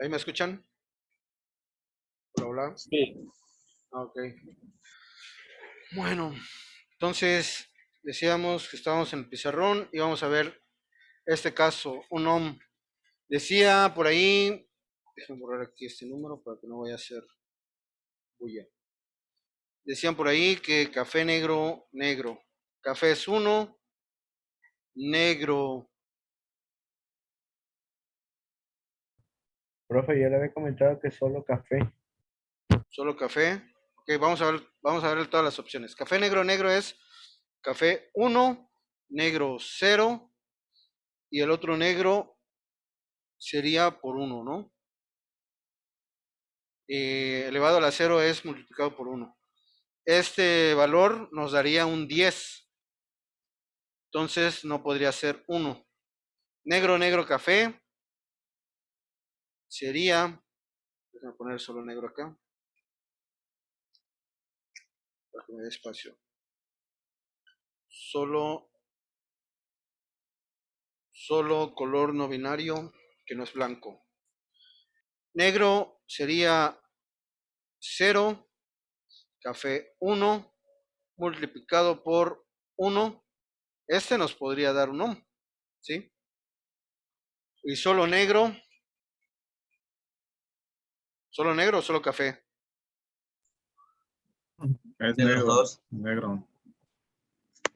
¿Ahí me escuchan? Hola, hola. Sí. Ok. Bueno, entonces decíamos que estábamos en el pizarrón y vamos a ver este caso, un ohm. Decía por ahí, déjenme borrar aquí este número para que no vaya a ser bulla. Decían por ahí que café negro, negro. Café es 1, negro. Profe, yo le había comentado que solo café. Solo café. Ok, vamos a ver todas las opciones. Café negro, negro es café 1, negro 0 y el otro negro sería por 1, ¿no? Elevado a la 0 es multiplicado por 1. Este valor nos daría un 10. Entonces no podría ser 1. Negro, negro, café sería, déjame poner solo negro acá, para que me dé espacio. Solo color no binario que no es blanco. Negro sería 0, café 1, multiplicado por 1. Este nos podría dar un ohm, ¿sí? Y solo negro o solo café. Es De los negro, dos. negro.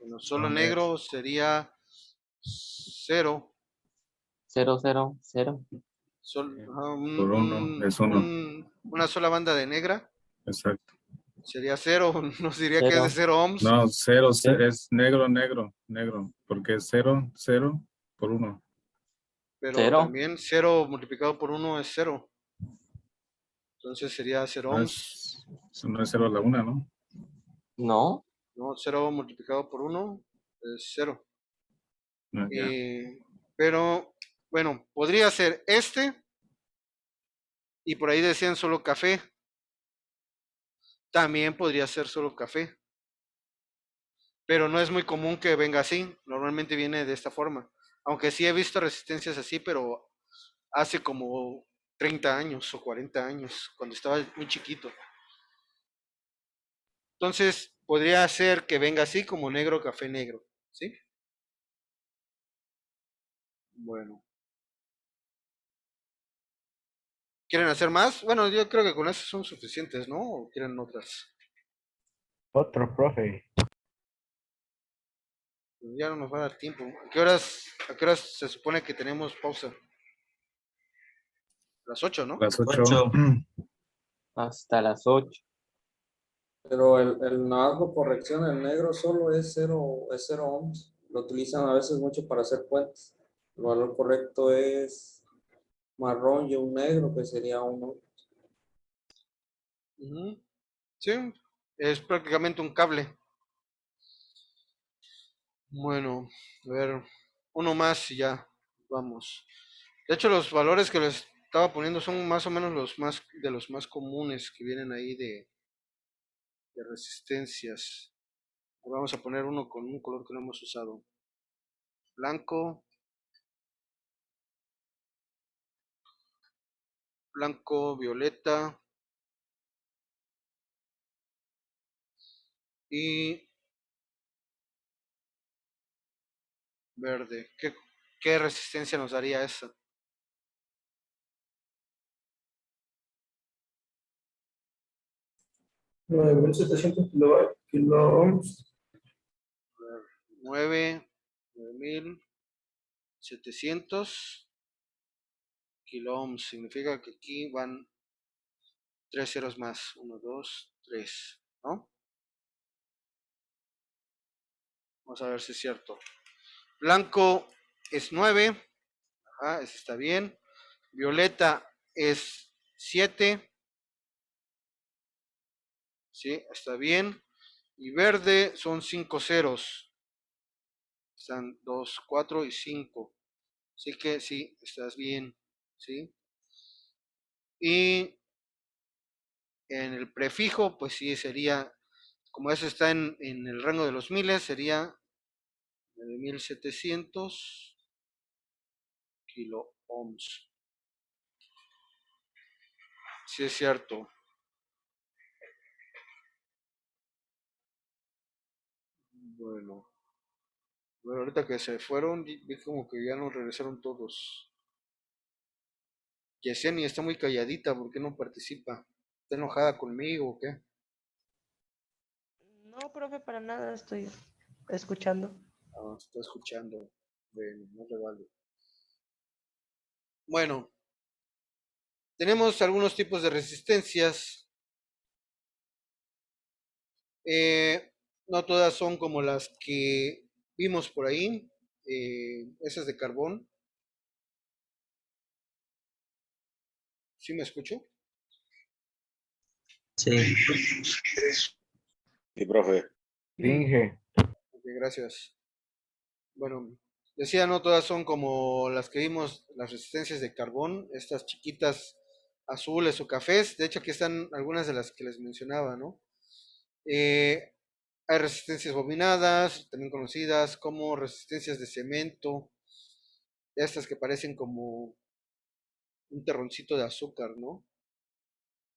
Bueno, solo negro sería 0. 0, 0, 0. Por uno, es uno. Una sola banda de negra Exacto. sería 0. Nos diría que es de 0 ohms. No, 0 Sí. es negro, negro, negro. Porque es 0, 0 por 1. Pero 0. también 0 multiplicado por 1 es 0. Entonces sería 0 No ohms. es 0 a la 1, ¿no? No. No, 0 multiplicado por 1 es 0. No, ya. Pero, bueno, podría ser este. Y por ahí decían solo café. También podría ser solo café. Pero no es muy común que venga así. Normalmente viene de esta forma. Aunque sí he visto resistencias así, pero hace como 30 años o 40 años, cuando estaba muy chiquito. Entonces, podría ser que venga así como negro, café negro. ¿Sí? Bueno. ¿Quieren hacer más? Bueno, yo creo que con eso son suficientes, ¿no? ¿O quieren otras? Otro, profe. Ya no nos va a dar tiempo. ¿A qué horas se supone que tenemos pausa? Las 8, ¿no? Las 8. 8. Hasta las 8. Pero nada más por corrección, el negro solo es 0 ohms. Lo utilizan a veces mucho para hacer puentes. El valor correcto es marrón y un negro, que sería 1. Sí, es prácticamente un cable. Bueno, a ver, uno más y ya, vamos. De hecho, los valores que les estaba poniendo son más o menos los más comunes que vienen ahí de resistencias. Vamos a poner uno con un color que no hemos usado. Blanco, violeta y verde. ¿Qué resistencia nos daría esa? Kilo ohms. 9.700 kilo ohms. Significa que aquí van 3 ceros más. 1, 2, 3, ¿no? Vamos a ver si es cierto. Blanco es 9. Ajá, ese está bien. Violeta es 7. ¿sí? Está bien. Y verde son 5 ceros. Están 2, 4 y 5. Así que sí, estás bien, ¿sí? Y en el prefijo, pues sí, sería, como eso está en el rango de los miles, sería 9700 kilo ohms. Sí es cierto. Bueno, ahorita que se fueron, vi como que ya no regresaron todos. Yesenia está muy calladita, ¿por qué no participa? ¿Está enojada conmigo o qué? No, profe, para nada, estoy escuchando. Ah, está escuchando. Bueno, no le vale. Bueno, tenemos algunos tipos de resistencias. No todas son como las que vimos por ahí. Esas de carbón. ¿Sí me escucho? Sí. Sí, profe. Finge. Ok, gracias. Bueno, decía, no todas son como las que vimos, las resistencias de carbón, estas chiquitas azules o cafés. De hecho, aquí están algunas de las que les mencionaba, ¿no? Hay resistencias bobinadas, también conocidas como resistencias de cemento, estas que parecen como un terroncito de azúcar, ¿no?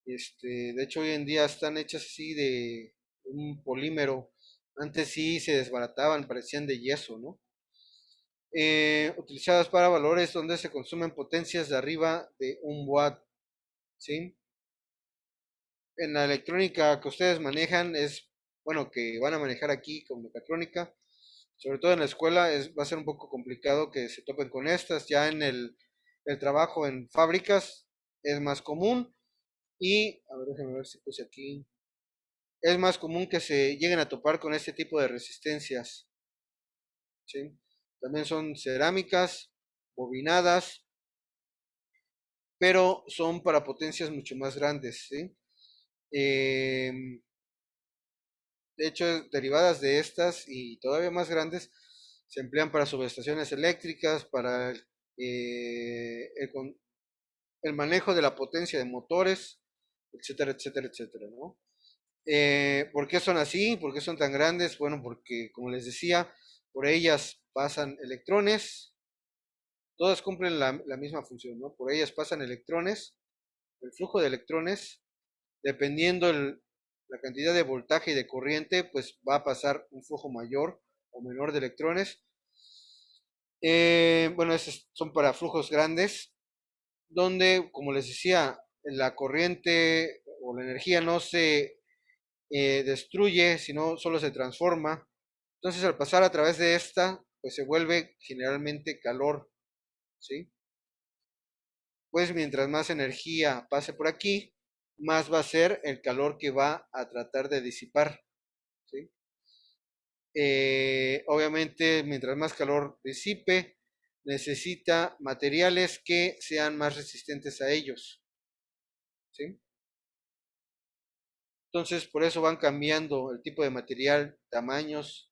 De hecho, hoy en día están hechas así de un polímero. Antes sí se desbarataban, parecían de yeso, ¿no? Utilizadas para valores donde se consumen potencias de arriba de 1 watt, ¿sí? En la electrónica que ustedes manejan es, bueno, que van a manejar aquí con mecatrónica, sobre todo en la escuela, va a ser un poco complicado que se topen con estas. Ya en el trabajo en fábricas es más común y, a ver, déjenme ver si puse aquí, es más común que se lleguen a topar con este tipo de resistencias, ¿sí? También son cerámicas, bobinadas, pero son para potencias mucho más grandes, ¿sí? De hecho, derivadas de estas y todavía más grandes se emplean para subestaciones eléctricas, para el manejo de la potencia de motores, etcétera, etcétera, etcétera, ¿no? ¿Por qué son así? ¿Por qué son tan grandes? Bueno, porque, como les decía, por ellas pasan electrones, todas cumplen la misma función, ¿no? Por ellas pasan electrones, el flujo de electrones, dependiendo la cantidad de voltaje y de corriente, pues va a pasar un flujo mayor o menor de electrones. Bueno, esos son para flujos grandes, donde, como les decía, la corriente o la energía no se destruye, sino solo se transforma. Entonces, al pasar a través de esta, pues se vuelve generalmente calor, ¿sí? Pues mientras más energía pase por aquí, más va a ser el calor que va a tratar de disipar, ¿sí? Obviamente, mientras más calor disipe, necesita materiales que sean más resistentes a ellos, ¿sí? Entonces, por eso van cambiando el tipo de material, tamaños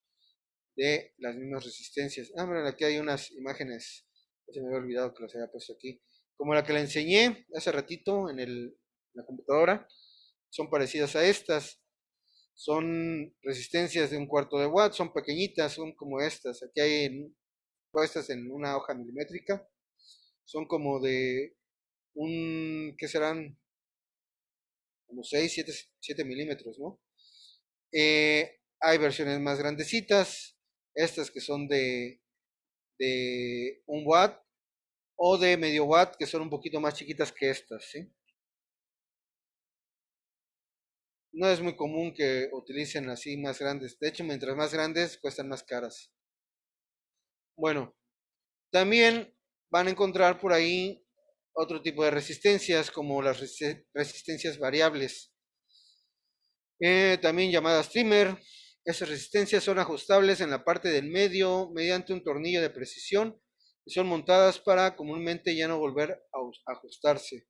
de las mismas resistencias. Ah, miren, aquí hay unas imágenes, se me había olvidado que las había puesto aquí, como la que le enseñé hace ratito en la computadora, son parecidas a estas. Son resistencias de 1/4 de watt, son pequeñitas, son como estas. Aquí hay puestas en una hoja milimétrica. Son como de ¿qué serán? Como 6, 7 milímetros, ¿no? Hay versiones más grandecitas, estas que son de 1 watt o de medio watt, que son un poquito más chiquitas que estas, ¿sí? No es muy común que utilicen así más grandes. De hecho, mientras más grandes, cuestan más caras. Bueno, también van a encontrar por ahí otro tipo de resistencias, como las resistencias variables, también llamadas trimmer. Esas resistencias son ajustables en la parte del medio mediante un tornillo de precisión y son montadas para comúnmente ya no volver a ajustarse.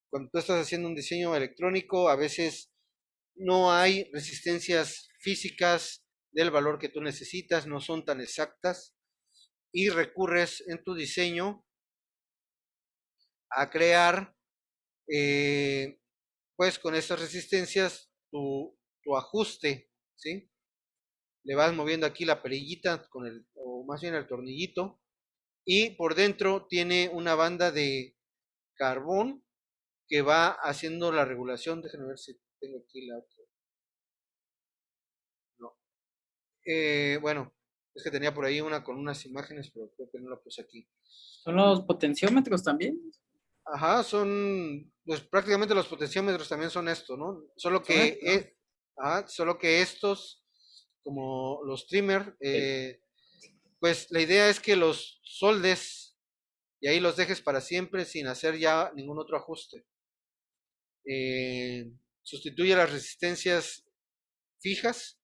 Cuando tú estás haciendo un diseño electrónico, a veces no hay resistencias físicas del valor que tú necesitas, no son tan exactas y recurres en tu diseño a crear, pues con estas resistencias, tu ajuste, ¿sí? Le vas moviendo aquí la perillita con o más bien el tornillito, y por dentro tiene una banda de carbón que va haciendo la regulación. Déjenme ver si tengo aquí la otra. No. Bueno, es que tenía por ahí una con unas imágenes, pero creo que no la puse aquí. ¿Son los potenciómetros también? Ajá, pues prácticamente los potenciómetros también son esto, ¿no? Solo Son que, estos. solo que estos, como los trimmer, pues la idea es que los soldes y ahí los dejes para siempre sin hacer ya ningún otro ajuste. Sustituye las resistencias fijas.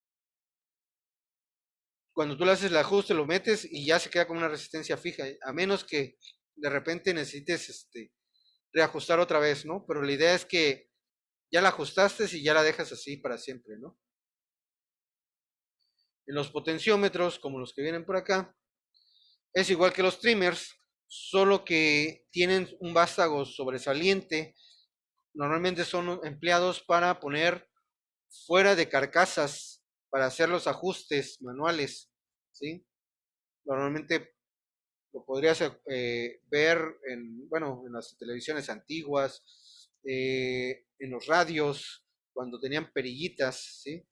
Cuando tú le haces el ajuste, lo metes y ya se queda con una resistencia fija, a menos que de repente necesites reajustar otra vez, ¿no? Pero la idea es que ya la ajustaste y ya la dejas así para siempre, ¿no? En los potenciómetros, como los que vienen por acá, es igual que los trimmers, solo que tienen un vástago sobresaliente. Normalmente son empleados para poner fuera de carcasas, para hacer los ajustes manuales, ¿sí? Normalmente lo podrías ver bueno, en las televisiones antiguas, en los radios, cuando tenían perillitas, ¿sí?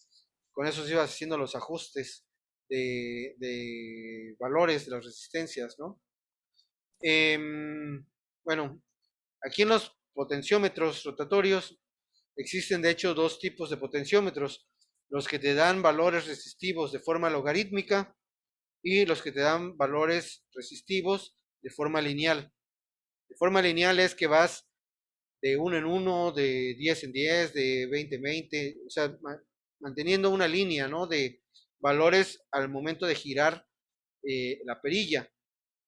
Con eso se iba haciendo los ajustes de valores de las resistencias, ¿no? Bueno, aquí en los potenciómetros rotatorios existen de hecho dos tipos de potenciómetros, los que te dan valores resistivos de forma logarítmica y los que te dan valores resistivos de forma lineal. De forma lineal es que vas de 1 en 1, de 10 en 10, de 20 en 20, o sea, manteniendo una línea, ¿no? De valores al momento de girar la perilla.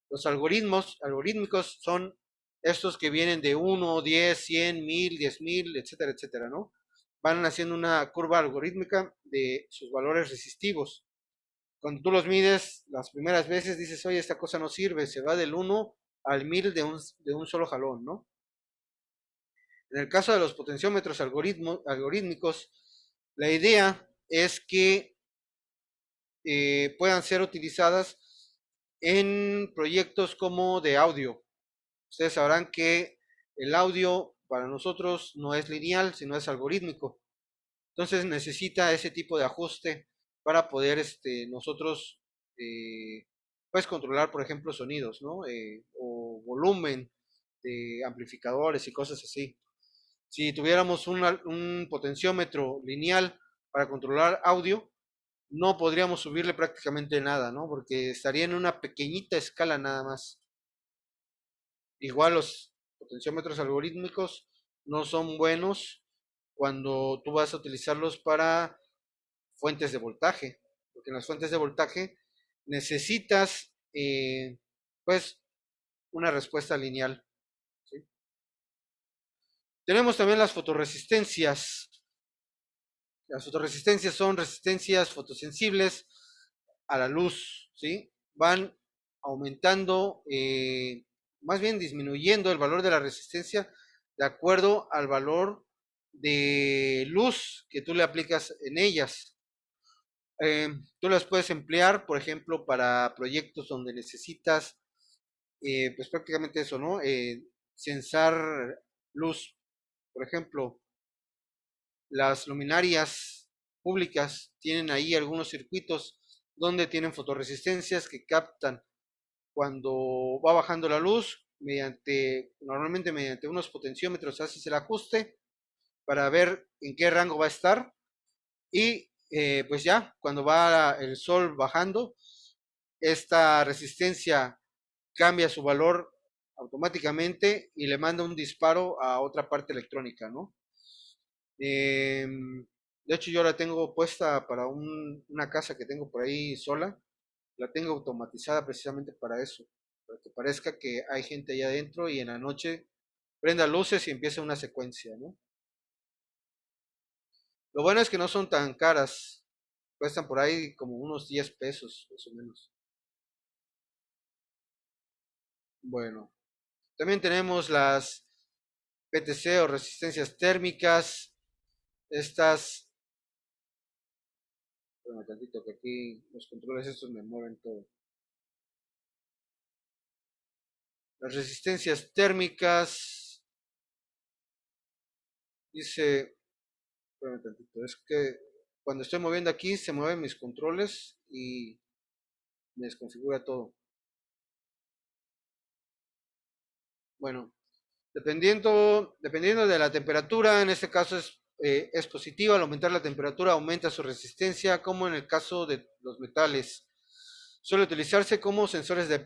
Los algorítmicos son estos que vienen de 1, 10, 100, 1000, 10,000, etcétera, etcétera, ¿no? Van haciendo una curva algorítmica de sus valores resistivos. Cuando tú los mides las primeras veces, dices, oye, esta cosa no sirve, se va del 1 al 1000 de un solo jalón, ¿no? En el caso de los potenciómetros algorítmicos, la idea es que puedan ser utilizadas en proyectos como de audio. Ustedes sabrán que el audio para nosotros no es lineal, sino es algorítmico. Entonces necesita ese tipo de ajuste para poder nosotros pues controlar, por ejemplo, sonidos, ¿no? O volumen de amplificadores y cosas así. Si tuviéramos un potenciómetro lineal para controlar audio, no podríamos subirle prácticamente nada, ¿no? Porque estaría en una pequeñita escala nada más. Igual los potenciómetros algorítmicos no son buenos cuando tú vas a utilizarlos para fuentes de voltaje, porque en las fuentes de voltaje necesitas pues una respuesta lineal, ¿sí? Tenemos también las fotorresistencias. Las fotorresistencias son resistencias fotosensibles a la luz, ¿sí? Van aumentando, más bien disminuyendo el valor de la resistencia de acuerdo al valor de luz que tú le aplicas en ellas. Tú las puedes emplear, por ejemplo, para proyectos donde necesitas, pues prácticamente eso, ¿no? Censar luz. Por ejemplo, las luminarias públicas tienen ahí algunos circuitos donde tienen fotorresistencias que captan cuando va bajando la luz, normalmente mediante unos potenciómetros haces el ajuste para ver en qué rango va a estar y pues ya, cuando va el sol bajando, esta resistencia cambia su valor automáticamente y le manda un disparo a otra parte electrónica, ¿no? De hecho, yo la tengo puesta para una casa que tengo por ahí sola. La tengo automatizada precisamente para eso, para que parezca que hay gente allá adentro y en la noche prenda luces y empieza una secuencia, ¿no? Lo bueno es que no son tan caras. Cuestan por ahí como unos 10 pesos, más o menos. Bueno, también tenemos las PTC o resistencias térmicas. Estas, bueno, tantito que aquí los controles estos me mueven todo. Las resistencias térmicas, dice, espérame tantito, es que cuando estoy moviendo aquí se mueven mis controles y me desconfigura todo. Bueno, dependiendo de la temperatura, en este caso es positiva. Al aumentar la temperatura aumenta su resistencia, como en el caso de los metales. Suele utilizarse como sensores de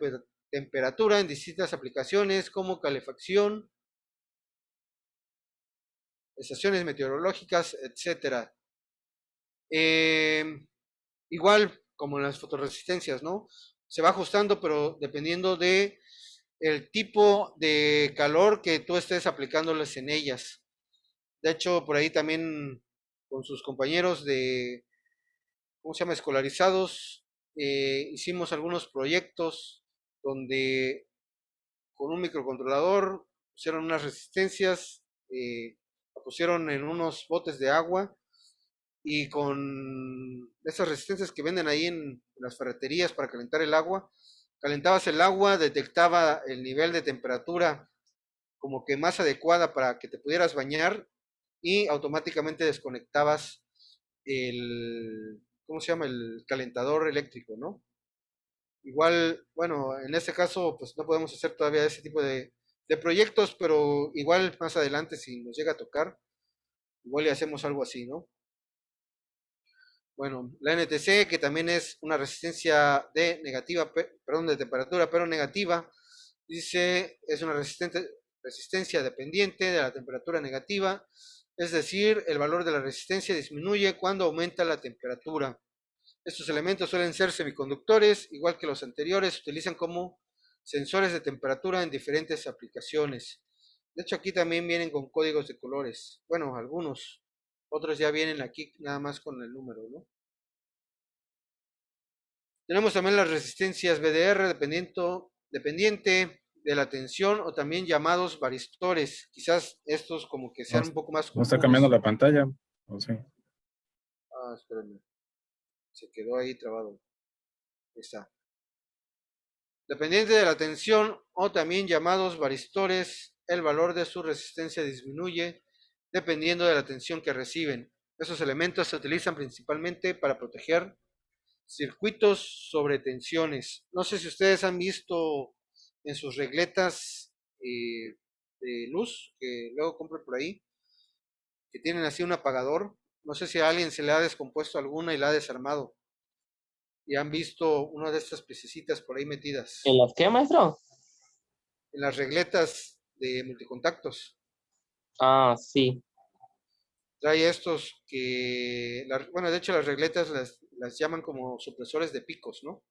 temperatura en distintas aplicaciones como calefacción, estaciones meteorológicas, etc. Igual como en las fotorresistencias, ¿no? Se va ajustando, pero dependiendo de el tipo de calor que tú estés aplicándoles en ellas. De hecho, por ahí también con sus compañeros de, ¿cómo se llama? Escolarizados, hicimos algunos proyectos donde con un microcontrolador pusieron unas resistencias, la pusieron en unos botes de agua y con esas resistencias que venden ahí en las ferreterías para calentar el agua, calentabas el agua, detectaba el nivel de temperatura como que más adecuada para que te pudieras bañar y automáticamente desconectabas el, ¿cómo se llama? El calentador eléctrico, ¿no? Igual, bueno, en este caso, pues no podemos hacer todavía ese tipo de proyectos, pero igual más adelante, si nos llega a tocar, igual le hacemos algo así, ¿no? Bueno, la NTC, que también es una resistencia de negativa, perdón, de temperatura, pero negativa, dice, es una resistencia dependiente de la temperatura negativa, es decir, el valor de la resistencia disminuye cuando aumenta la temperatura. Estos elementos suelen ser semiconductores, igual que los anteriores, se utilizan como sensores de temperatura en diferentes aplicaciones. De hecho, aquí también vienen con códigos de colores. Bueno, algunos. Otros ya vienen aquí nada más con el número, ¿no? Tenemos también las resistencias BDR, dependiente de la tensión, o también llamados varistores. Quizás estos como que sean un poco más ¿No está comunes. cambiando la pantalla? ¿O sí? Ah, espérenme. Se quedó ahí trabado. Ahí está. Dependiente de la tensión o también llamados varistores, el valor de su resistencia disminuye dependiendo de la tensión que reciben. Esos elementos se utilizan principalmente para proteger circuitos sobre tensiones. No sé si ustedes han visto en sus regletas de luz que luego compro por ahí, que tienen así un apagador. No sé si a alguien se le ha descompuesto alguna y la ha desarmado. Y han visto una de estas piececitas por ahí metidas. ¿En las qué, maestro? En las regletas de multicontactos. Ah, sí. Trae estos que, bueno, de hecho las regletas las llaman como supresores de picos, ¿no?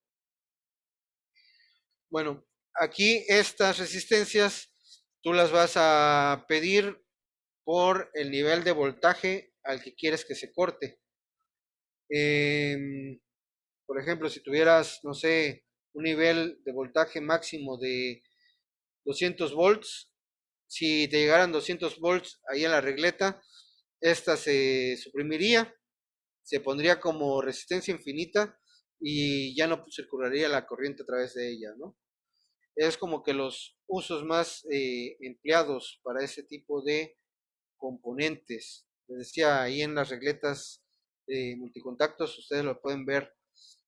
Bueno, aquí estas resistencias tú las vas a pedir por el nivel de voltaje al que quieres que se corte. Por ejemplo, si tuvieras, no sé, un nivel de voltaje máximo de 200 volts, si te llegaran 200 volts ahí en la regleta, esta se suprimiría, se pondría como resistencia infinita y ya no circularía la corriente a través de ella, ¿no? Es como que los usos más empleados para ese tipo de componentes. Les decía, ahí en las regletas de multicontactos, ustedes lo pueden ver.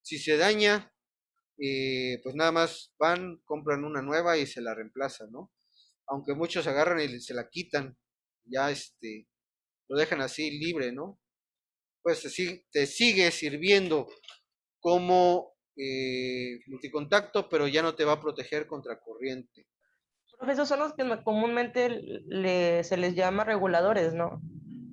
Si se daña, pues nada más van, compran una nueva y se la reemplazan, ¿no? Aunque muchos agarran y se la quitan, ya lo dejan así libre, ¿no? Pues te sigue sirviendo como multicontacto, pero ya no te va a proteger contra corriente. Profe, esos son los que comúnmente se les llama reguladores, ¿no?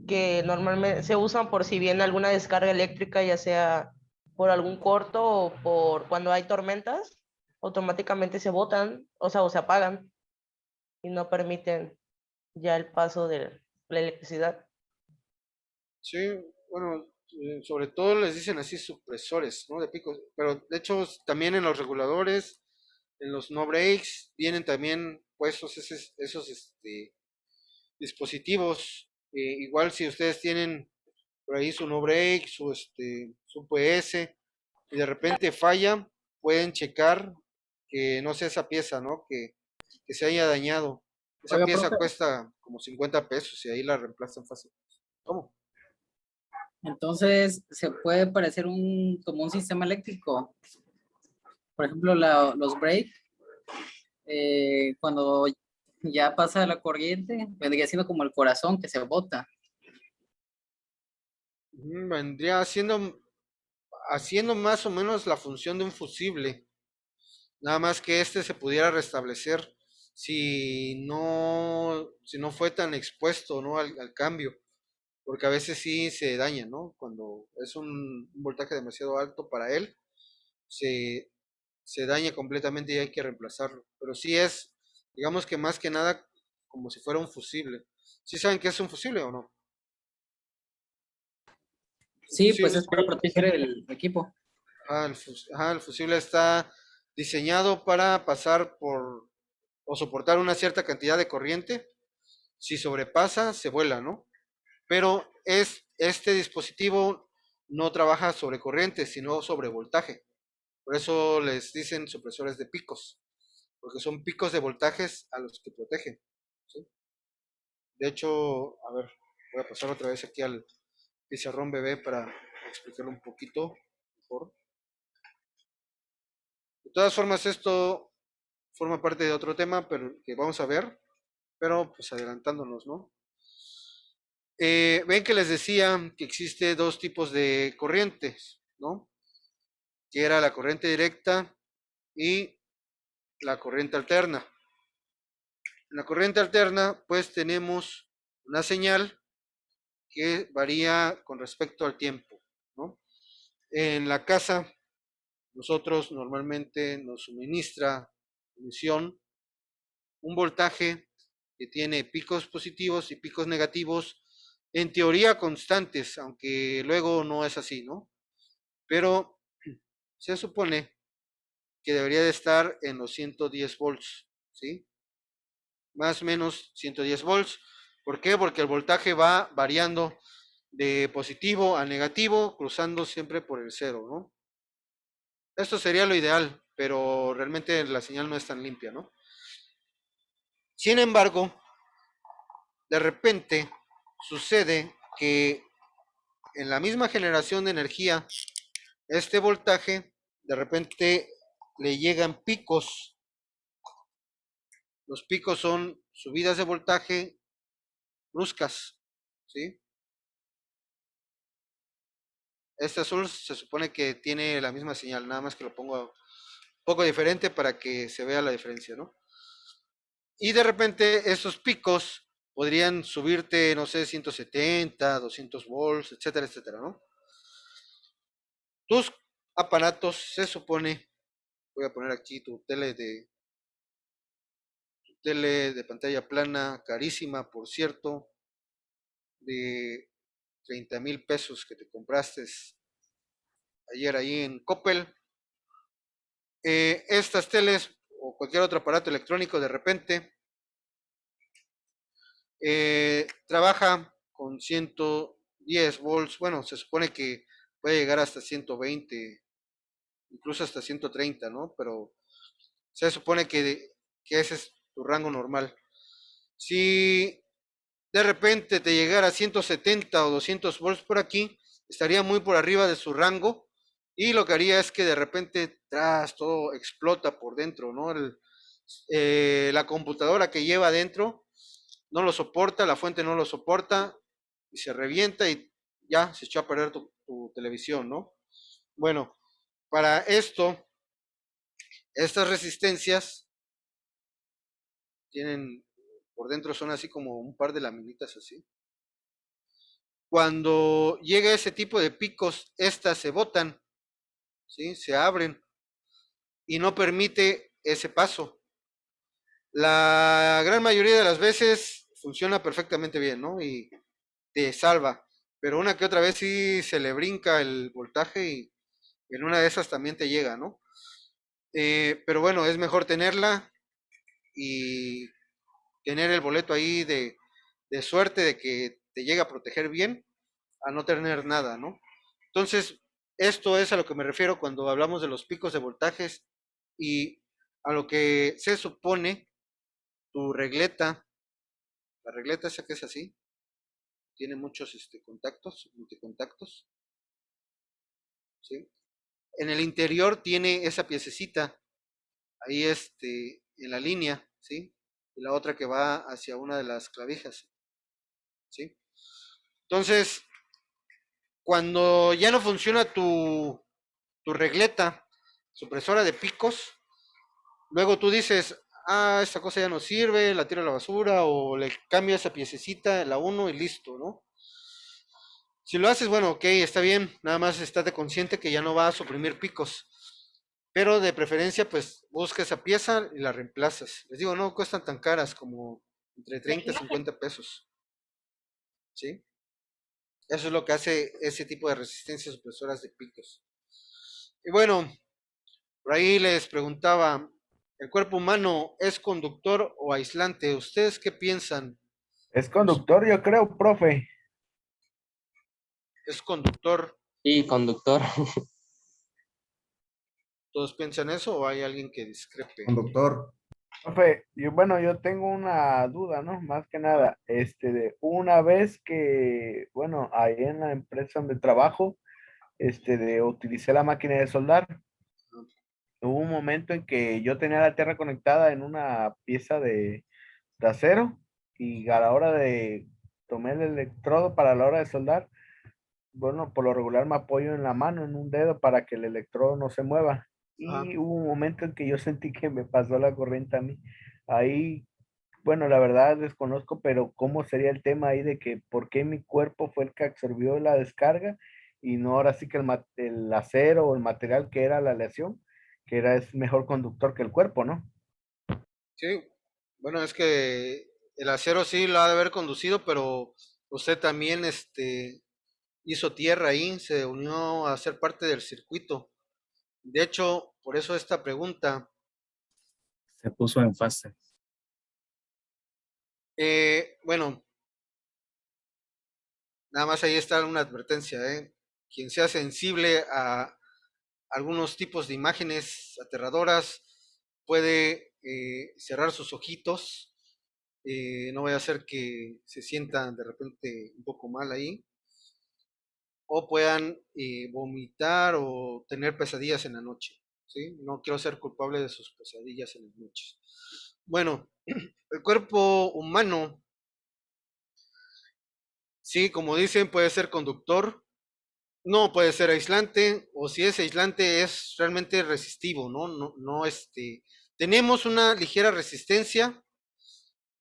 Que normalmente se usan por si viene alguna descarga eléctrica, ya sea por algún corto o por cuando hay tormentas, automáticamente se botan, o sea, o se apagan y no permiten ya el paso de la electricidad. Sí, bueno, sobre todo les dicen así supresores, ¿no? De picos, pero de hecho también en los reguladores, en los no breaks, vienen también puestos esos dispositivos. Igual si ustedes tienen por ahí su no break, su PS, y de repente falla, pueden checar que no sea esa pieza, ¿no? Que se haya dañado. Esa Oiga, pieza profe, cuesta como 50 pesos y ahí la reemplazan fácil. ¿Cómo? entonces se puede parecer como un sistema eléctrico. Por ejemplo, los break, cuando ya pasa la corriente, vendría siendo como el corazón que se bota. Vendría haciendo más o menos la función de un fusible, nada más que este se pudiera restablecer si no fue tan expuesto, ¿no? al cambio, porque a veces sí se daña, ¿no? Cuando es un voltaje demasiado alto para él, se, se daña completamente y hay que reemplazarlo. Pero sí es, digamos que más que nada, como si fuera un fusible. ¿Sí saben qué es un fusible o no? Un Sí, pues fusible, es para proteger el equipo. el fusible está diseñado para pasar por o soportar una cierta cantidad de corriente. Si sobrepasa, se vuela, ¿no? Pero este dispositivo no trabaja sobre corriente, sino sobre voltaje. Por eso les dicen supresores de picos, porque son picos de voltajes a los que protegen, ¿sí? De hecho, a ver, voy a pasar otra vez aquí al pizarrón bebé para explicarlo un poquito mejor. De todas formas, esto forma parte de otro tema, pero que vamos a ver, pero pues adelantándonos, ¿no? Ven que les decía que existe dos tipos de corrientes, ¿no? Que era la corriente directa y la corriente alterna. En la corriente alterna, pues tenemos una señal que varía con respecto al tiempo, ¿no? En la casa, nosotros normalmente nos suministra emisión un voltaje que tiene picos positivos y picos negativos, en teoría constantes, aunque luego no es así, ¿no? Pero se supone que debería de estar en los 110 volts, ¿sí? Más o menos 110 volts. ¿Por qué? Porque el voltaje va variando de positivo a negativo, cruzando siempre por el cero, ¿no? Esto sería lo ideal, pero realmente la señal no es tan limpia, ¿no? Sin embargo, de repente sucede que en la misma generación de energía, este voltaje, de repente le llegan picos. Los picos son subidas de voltaje bruscas, ¿sí? Este azul se supone que tiene la misma señal, nada más que lo pongo un poco diferente para que se vea la diferencia, ¿no? Y de repente esos picos podrían subirte, no sé, 170, 200 volts, etcétera, etcétera, ¿no? Tus aparatos, se supone, voy a poner aquí tu tele de pantalla plana, carísima, por cierto, de 30,000 pesos que te compraste ayer ahí en Coppel. Estas teles o cualquier otro aparato electrónico de repente trabaja con 110 volts. Bueno, se supone que puede llegar hasta 120, incluso hasta 130, ¿no? Pero se supone que ese es tu rango normal. Si de repente te llegara a 170 o 200 volts por aquí, estaría muy por arriba de su rango y lo que haría es que de repente todo explota por dentro, ¿no? La computadora que lleva adentro no lo soporta, la fuente no lo soporta y se revienta y ya se echó a perder tu televisión, ¿no? Bueno, para esto, estas resistencias tienen, por dentro son así como un par de laminitas así. Cuando llega ese tipo de picos, estas se botan, ¿sí? Se abren y no permite ese paso. La gran mayoría de las veces funciona perfectamente bien, ¿no? Y te salva. pero una que otra vez sí se le brinca el voltaje y en una de esas también te llega, ¿no? Pero bueno, es mejor tenerla y tener el boleto ahí de suerte de que te llegue a proteger bien, a no tener nada, ¿no? Entonces, esto es a lo que me refiero cuando hablamos de los picos de voltajes y a lo que se supone tu regleta, la regleta esa que es así, tiene muchos contactos, multicontactos, ¿sí? En el interior tiene esa piececita, ahí en la línea, ¿sí? Y la otra que va hacia una de las clavijas, ¿sí? Entonces, cuando ya no funciona tu regleta, supresora de picos, luego tú dices, ah, esta cosa ya no sirve, la tiro a la basura o le cambio esa piececita, la uno y listo, ¿no? Si lo haces, bueno, ok, está bien, nada más estate consciente que ya no va a suprimir picos, pero de preferencia, pues busca esa pieza y la reemplazas. Les digo, no cuestan tan caras como entre 30 y 50 pesos, ¿sí? Eso es lo que hace ese tipo de resistencias supresoras de picos. Y bueno, por ahí les preguntaba, ¿el cuerpo humano es conductor o aislante? ¿Ustedes qué piensan? Es conductor, yo creo, profe. ¿Es conductor? Sí, conductor. ¿Todos piensan eso o hay alguien que discrepe? Conductor. Profe, bueno, yo tengo una duda, ¿no? Más que nada, de una vez que, bueno, ahí en la empresa donde trabajo, utilicé la máquina de soldar. Hubo un momento en que yo tenía la tierra conectada en una pieza de acero y a la hora de tomar el electrodo para la hora de soldar, bueno, por lo regular me apoyo en la mano, en un dedo para que el electrodo no se mueva. Ajá. Y hubo un momento en que yo sentí que me pasó la corriente a mí. Ahí, bueno, la verdad desconozco, pero ¿cómo sería el tema ahí de que por qué mi cuerpo fue el que absorbió la descarga y no ahora sí que el acero o el material que era la aleación, es mejor conductor que el cuerpo, ¿no? Sí, bueno, es que el acero sí lo ha de haber conducido, pero usted también hizo tierra ahí, se unió a ser parte del circuito. De hecho, por eso esta pregunta, Se puso en fase. bueno, nada más ahí está una advertencia, ¿eh? Quien sea sensible a algunos tipos de imágenes aterradoras puede cerrar sus ojitos, no vaya a ser que se sientan de repente un poco mal ahí, o puedan vomitar o tener pesadillas en la noche, ¿sí? No quiero ser culpable de sus pesadillas en las noches. Bueno, el cuerpo humano, sí, como dicen, puede ser conductor, no puede ser aislante, o si es aislante es realmente resistivo, ¿no? No, tenemos una ligera resistencia,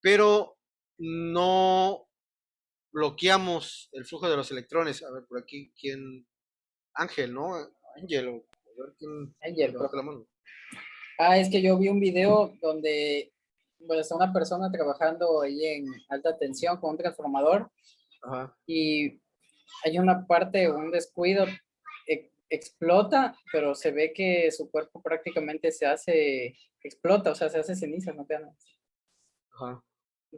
pero no bloqueamos el flujo de los electrones. A ver, por aquí, ¿quién? Ángel, ¿no? Ángel, o a ver quién Ángel, levanta la mano. Es que yo vi un video donde pues, está una persona trabajando ahí en alta tensión con un transformador Ajá. y hay una parte, un descuido, explota, pero se ve que su cuerpo prácticamente explota, o sea, se hace ceniza, ¿no? Ajá.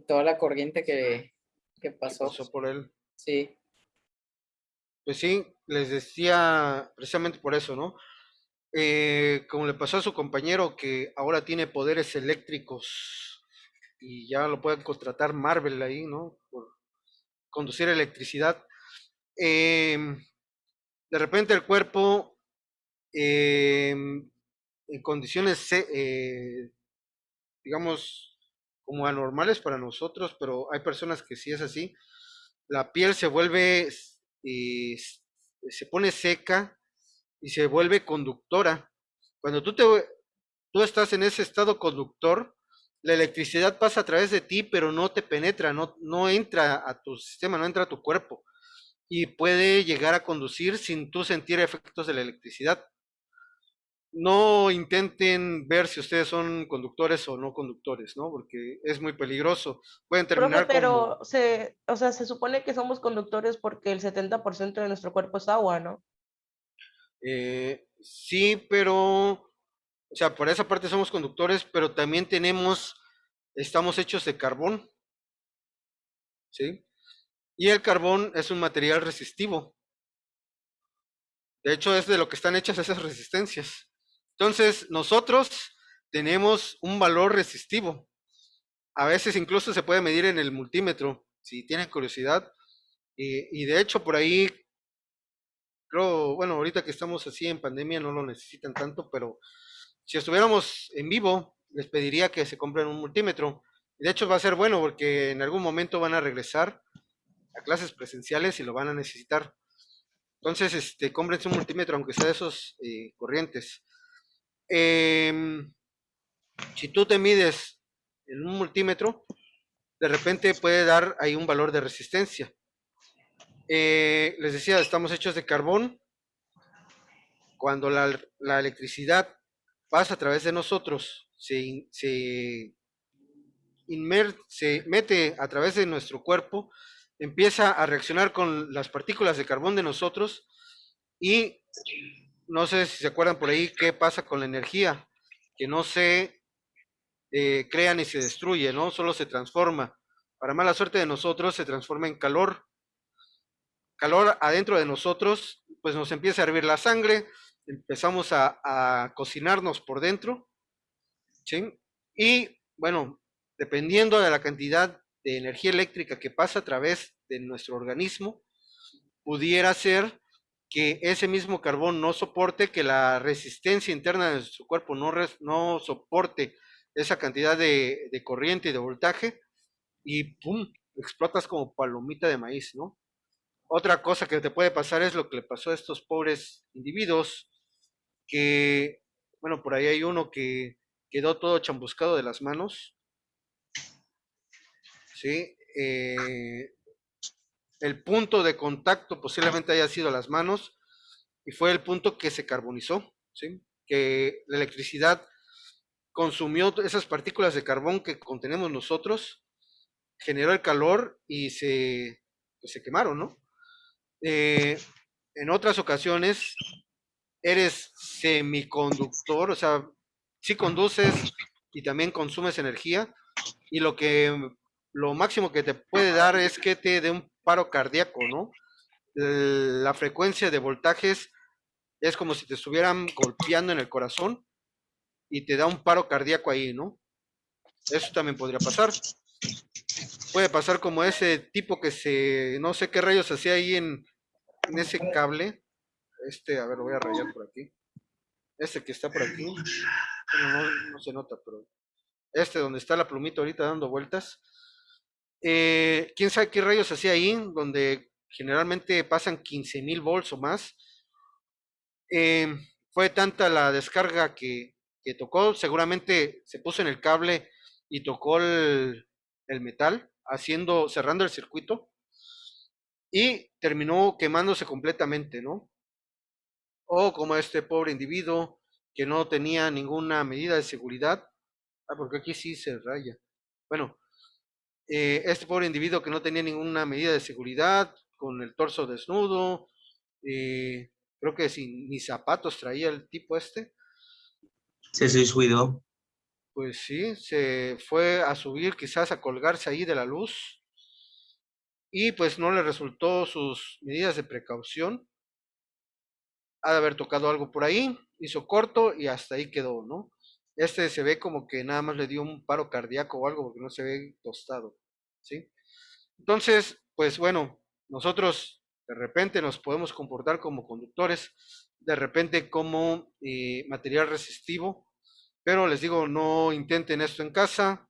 Toda la corriente que ¿Qué pasó. pasó por él? Sí, Pues sí, les decía precisamente por eso, ¿no? Como le pasó a su compañero que ahora tiene poderes eléctricos y ya lo pueden contratar Marvel ahí, ¿no? Por conducir electricidad. De repente el cuerpo, en condiciones, digamos, como anormales para nosotros, pero hay personas que sí es así, la piel se vuelve, se pone seca y se vuelve conductora. Cuando tú estás en ese estado conductor, la electricidad pasa a través de ti, pero no te penetra, no entra a tu sistema, no entra a tu cuerpo y puede llegar a conducir sin tú sentir efectos de la electricidad. no intenten ver si ustedes son conductores o no conductores, ¿no? Porque es muy peligroso. Pueden Profe, terminar como, pero o sea, se supone que somos conductores porque el 70% de nuestro cuerpo es agua, ¿no? sí, pero, o sea, por esa parte somos conductores, pero también estamos hechos de carbón, ¿sí? Y el carbón es un material resistivo. De hecho, es de lo que están hechas esas resistencias. Entonces, nosotros tenemos un valor resistivo. A veces incluso se puede medir en el multímetro, si tienen curiosidad. Y de hecho, por ahí, creo, bueno, ahorita que estamos así en pandemia no lo necesitan tanto, pero si estuviéramos en vivo, les pediría que se compren un multímetro. De hecho, va a ser bueno porque en algún momento van a regresar a clases presenciales y lo van a necesitar. Entonces, cómprense un multímetro, aunque sea de esos corrientes. Em, si tú te mides en un multímetro, de repente puede dar ahí un valor de resistencia. Les decía, estamos hechos de carbón. Cuando la electricidad pasa a través de nosotros, se mete a través de nuestro cuerpo, empieza a reaccionar con las partículas de carbón de nosotros y no sé si se acuerdan por ahí qué pasa con la energía, que no se crea ni se destruye, ¿no? Solo se transforma. Para mala suerte de nosotros, se transforma en calor. Calor adentro de nosotros, pues nos empieza a hervir la sangre, empezamos a cocinarnos por dentro, ¿sí? Y bueno, dependiendo de la cantidad de energía eléctrica que pasa a través de nuestro organismo, pudiera ser que ese mismo carbón no soporte, que la resistencia interna de nuestro cuerpo no soporte esa cantidad de corriente y de voltaje y ¡pum! Explotas como palomita de maíz, ¿no? Otra cosa que te puede pasar es lo que le pasó a estos pobres individuos que, bueno, por ahí hay uno que quedó todo chamuscado de las manos, ¿sí? El punto de contacto posiblemente haya sido las manos y fue el punto que se carbonizó, ¿sí? Que la electricidad consumió esas partículas de carbón que contenemos nosotros, generó el calor y pues se quemaron, ¿no? En otras ocasiones eres semiconductor, o sea, sí conduces y también consumes energía y lo máximo que te puede dar es que te dé un paro cardíaco, ¿no? La frecuencia de voltajes es como si te estuvieran golpeando en el corazón y te da un paro cardíaco ahí, ¿no? Eso también podría pasar. Puede pasar como ese tipo no sé qué rayos hacía ahí en ese cable. A ver, lo voy a rayar por aquí. Este que está por aquí, bueno, no se nota, pero donde está la plumita ahorita dando vueltas. ¿Quién sabe qué rayos hacía ahí? Donde generalmente pasan 15,000 volts o más. Eh, Fue tanta la descarga que tocó, seguramente se puso en el cable y tocó el metal, cerrando el circuito y terminó quemándose completamente, ¿no? O como este pobre individuo que no tenía ninguna medida de seguridad. Porque aquí sí se raya. Bueno, este pobre individuo que no tenía ninguna medida de seguridad, con el torso desnudo, creo que sin ni zapatos traía el tipo Se suicidó. pues sí, se fue a subir quizás a colgarse ahí de la luz y pues no le resultó sus medidas de precaución, ha de haber tocado algo por ahí, hizo corto y hasta ahí quedó, ¿no? Se ve como que nada más le dio un paro cardíaco o algo porque no se ve tostado, ¿sí? Entonces, pues bueno, nosotros de repente nos podemos comportar como conductores, de repente como material resistivo, pero les digo, no intenten esto en casa,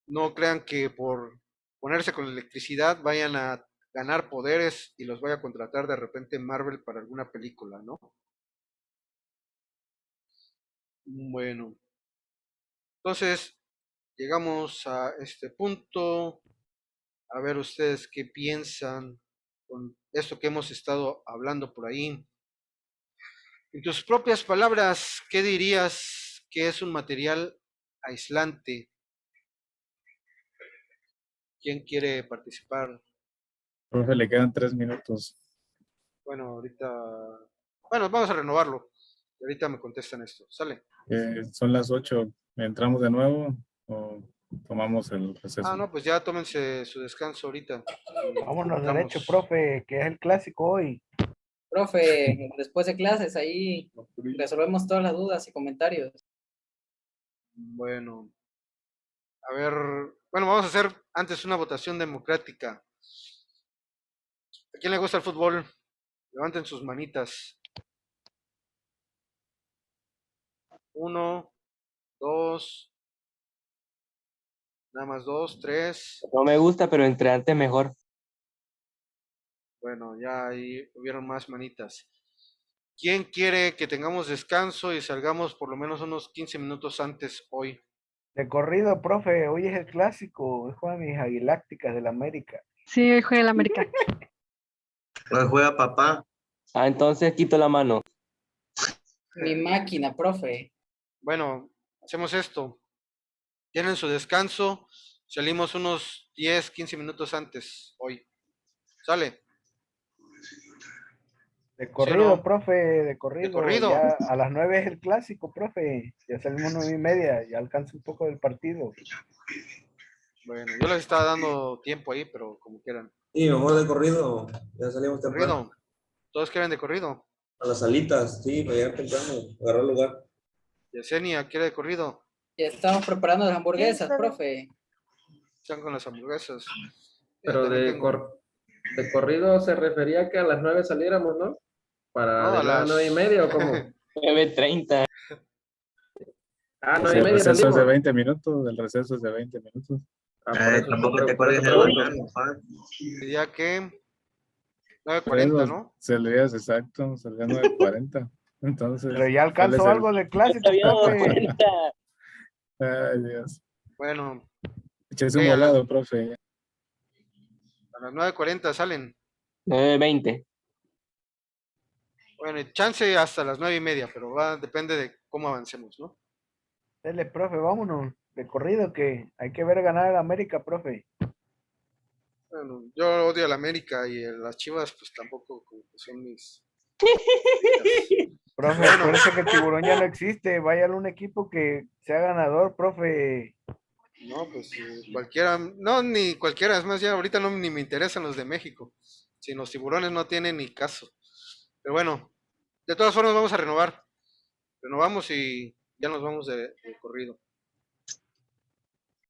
no crean que por ponerse con la electricidad vayan a ganar poderes y los vaya a contratar de repente Marvel para alguna película, ¿no? Bueno, entonces llegamos a este punto. A ver ustedes qué piensan con esto que hemos estado hablando por ahí. En tus propias palabras, ¿qué dirías que es un material aislante? ¿Quién quiere participar? Profe, le quedan 3 minutos. Bueno, ahorita... Bueno, vamos a renovarlo. Y ahorita me contestan esto. ¿Sale? Son las 8. ¿Entramos de nuevo o tomamos el receso? Ah, no, pues ya tómense su descanso ahorita. Vámonos Estamos- derecho, profe, que es el clásico hoy. Profe, después de clases, ahí resolvemos todas las dudas y comentarios. Bueno, a ver, bueno, vamos a hacer antes una votación democrática. ¿A quién le gusta el fútbol? Levanten sus manitas. 1, 2, nada más 2, 3. No me gusta, pero entre antes mejor. Bueno, ya ahí hubieron más manitas. ¿Quién quiere que tengamos descanso y salgamos por lo menos unos 15 minutos antes hoy? De corrido, profe, hoy es el clásico. Hoy juegan mis Aguilácticas del América. Sí, hoy juega el América. Hoy juega papá. Ah, entonces quito la mano. Mi máquina, profe. Bueno, hacemos esto. Tienen su descanso. Salimos unos 10, 15 minutos antes hoy. ¿Sale? De corrido, no? profe, de corrido. corrido. Ya a las 9 es el clásico, profe. Ya salimos 9:30, ya alcanza un poco del partido. Bueno, yo les estaba dando tiempo ahí, pero como quieran. Y mejor de corrido, ya salimos temprano. Corrido. ¿Todos quieren de corrido? A las salitas, sí, para llegar temprano, agarrar lugar. Yesenia, ¿quiere de corrido? Ya estamos preparando las hamburguesas, está bien. profe. Están con las hamburguesas. Pero También de, tengo. de corrido se refería que a las 9 saliéramos, ¿no? Para No, de a 9 a las- 9:30 o cómo. 9:30. Ah, Sí, 9:30 el receso es de salimos. 20 minutos. El receso es de 20 minutos. Ah, por eso, Tampoco te por eso cuelgues el pregunto. baño, papá. Diría que Por 9:40, eso ¿no? Saldrías exacto, saldría 9:40. Entonces, Pero ya ¿cuál alcanzó es el- algo del clásico, Sabía profe. 9:40. Ay, Dios. Bueno, Échese un Ok, a la- volado, profe. a las 9:40 salen. 9:20. Bueno, y chance hasta las 9:30, pero depende de cómo avancemos, ¿no? Dele, profe, vámonos. De corrido, que hay que ver ganar al América, profe. Bueno, yo odio a la América y las Chivas, pues tampoco como que son mis. Profe, acuérdese que el tiburón ya no existe. Vaya a un equipo que sea ganador, profe. No, pues cualquiera, no, ni cualquiera, es más, ya ahorita no ni me interesan los de México. Si los tiburones no tienen ni caso. Pero bueno, de todas formas vamos a renovar. Renovamos y ya nos vamos de corrido.